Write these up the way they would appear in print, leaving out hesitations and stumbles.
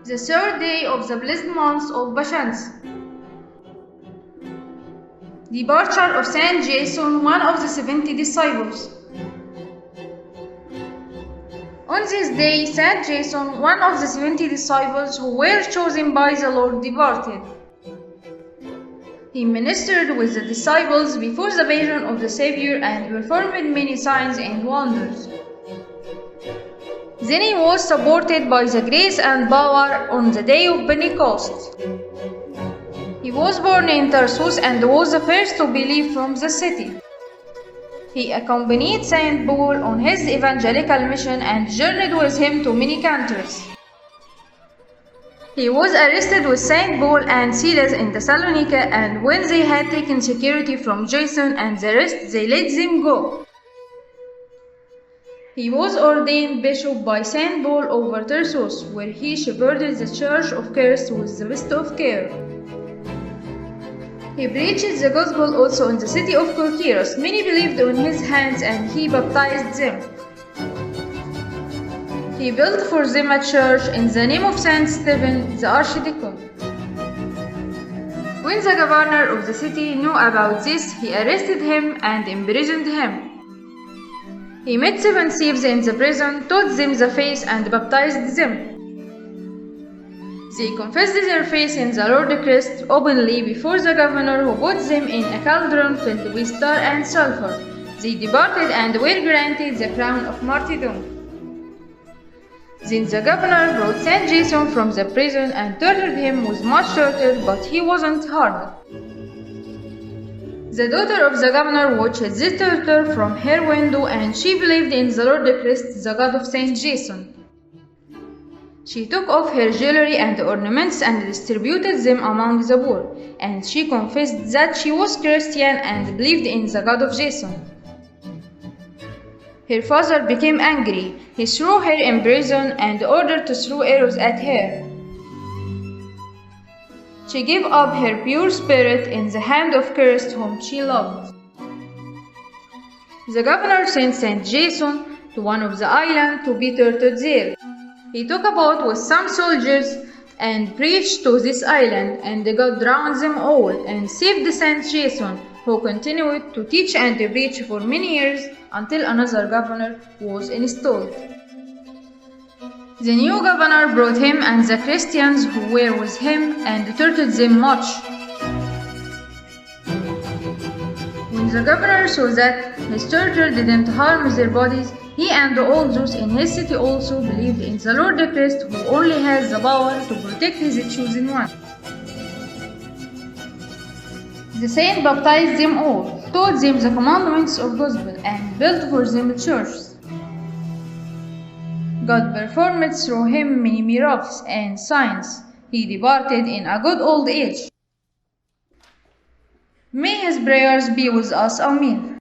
The third day of the blessed month of bashans. Departure of Saint Jason, one of the 70 disciples. On this day, Saint Jason, one of the 70 disciples who were chosen by the Lord, departed. He ministered with the disciples before the Passion of the Savior and performed many signs and wonders. Then he was supported by the grace and power on the day of Pentecost. He was born in Tarsus and was the first to believe from the city. He accompanied Saint Paul on his evangelical mission and journeyed with him to many countries. He was arrested with Saint Paul and Silas in Thessalonica, and when they had taken security from Jason and the rest, they let them go. He was ordained bishop by Saint Paul over Tarsus, where he shepherded the church of Christ with the best of care. He preached the gospel also in the city of Corcyros. Many believed on his hands and he baptized them. He built for them a church in the name of Saint Stephen, the archdeacon. When the governor of the city knew about this, he arrested him and imprisoned him. He met 7 thieves in the prison, taught them the faith and baptized them. They confessed their faith in the Lord Christ openly before the governor, who put them in a cauldron filled with tar and sulfur. They departed and were granted the crown of martyrdom. Then the governor brought Saint Jason from the prison and tortured him with much torture, but he wasn't harmed. The daughter of the governor watched this torture from her window, and she believed in the Lord Christ, the God of Saint Jason. She took off her jewelry and ornaments and distributed them among the poor, and she confessed that she was Christian and believed in the God of Jason. Her father became angry. He threw her in prison and ordered to throw arrows at her. She gave up her pure spirit in the hand of Christ, whom she loved. The governor sent Saint Jason to one of the islands to be tortured there. He took a boat with some soldiers and preached to this island, and God drowned them all and saved Saint Jason, who continued to teach and preach for many years until another governor was installed. The new governor brought him and the Christians who were with him and tortured them much. When the governor saw that his torture didn't harm their bodies, he and all those in his city also believed in the Lord Christ, who only has the power to protect his chosen one. The saint baptized them all, taught them the commandments of gospel, and built for them churches. God performed through him many miracles and signs. He departed in a good old age. May his prayers be with us. Amen.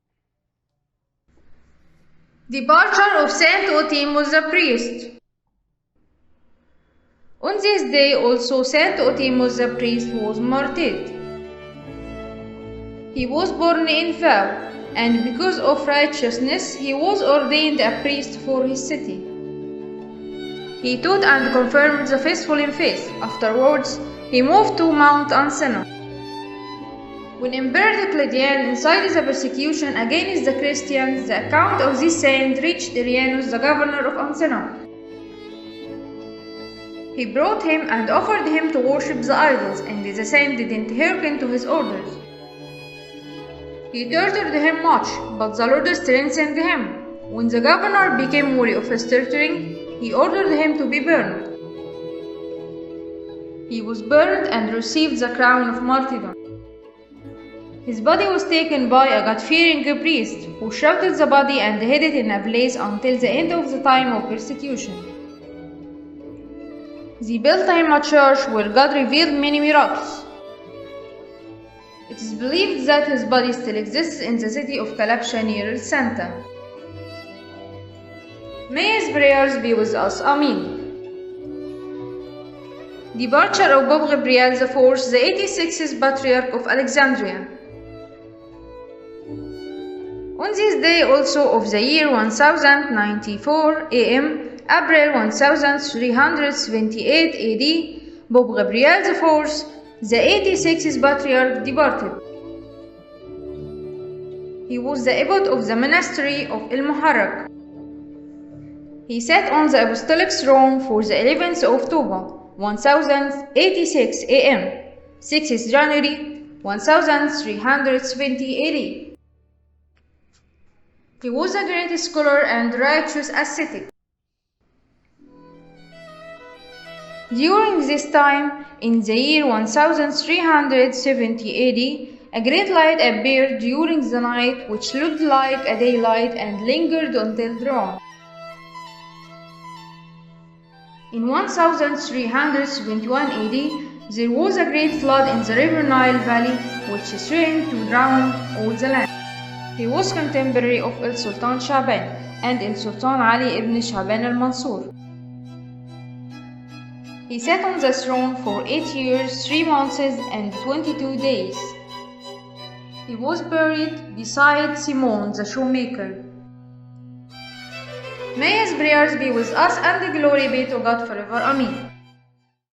Departure of Saint Otimus the priest. On this day also Saint Otimus the priest was martyred. He was born in vow, and because of righteousness he was ordained a priest for his city. He taught and confirmed the faithful in faith. Afterwards, he moved to Mount Ancena. When Emperor Diocletian incited the persecution against the Christians, the account of this saint reached Arianus, the governor of Ancena. He brought him and offered him to worship the idols, and the saint didn't hearken to his orders. He tortured him much, but the Lord strengthened him. When the governor became weary of his torturing, he ordered him to be burned. He was burned and received the crown of martyrdom. His body was taken by a God-fearing priest, who shrouded the body and hid it in a place until the end of the time of persecution. They built him a church where God revealed many miracles. It is believed that his body still exists in the city of Kalabsha near Santa. May his prayers be with us. Amen. Departure of Pope Gabriel IV, the 86th Patriarch of Alexandria. On this day also of the year 1094 AM, April 1378 AD, Pope Gabriel IV, the 86th Patriarch, departed. He was the abbot of the monastery of El Muharraq. He sat on the apostolic throne for the 11th of October 1086 AM, 6th January 1370 AD. He was a great scholar and righteous ascetic. During this time, in the year 1370 AD, a great light appeared during the night which looked like a daylight and lingered until dawn. In 1371 AD, there was a great flood in the river Nile valley which threatened to drown all the land. He was contemporary of El Sultan Shaban and El Sultan Ali ibn Shaban al-Mansur. He sat on the throne for 8 years, 3 months and 22 days. He was buried beside Simon the shoemaker. May his prayers be with us and glory be to God forever. Amen.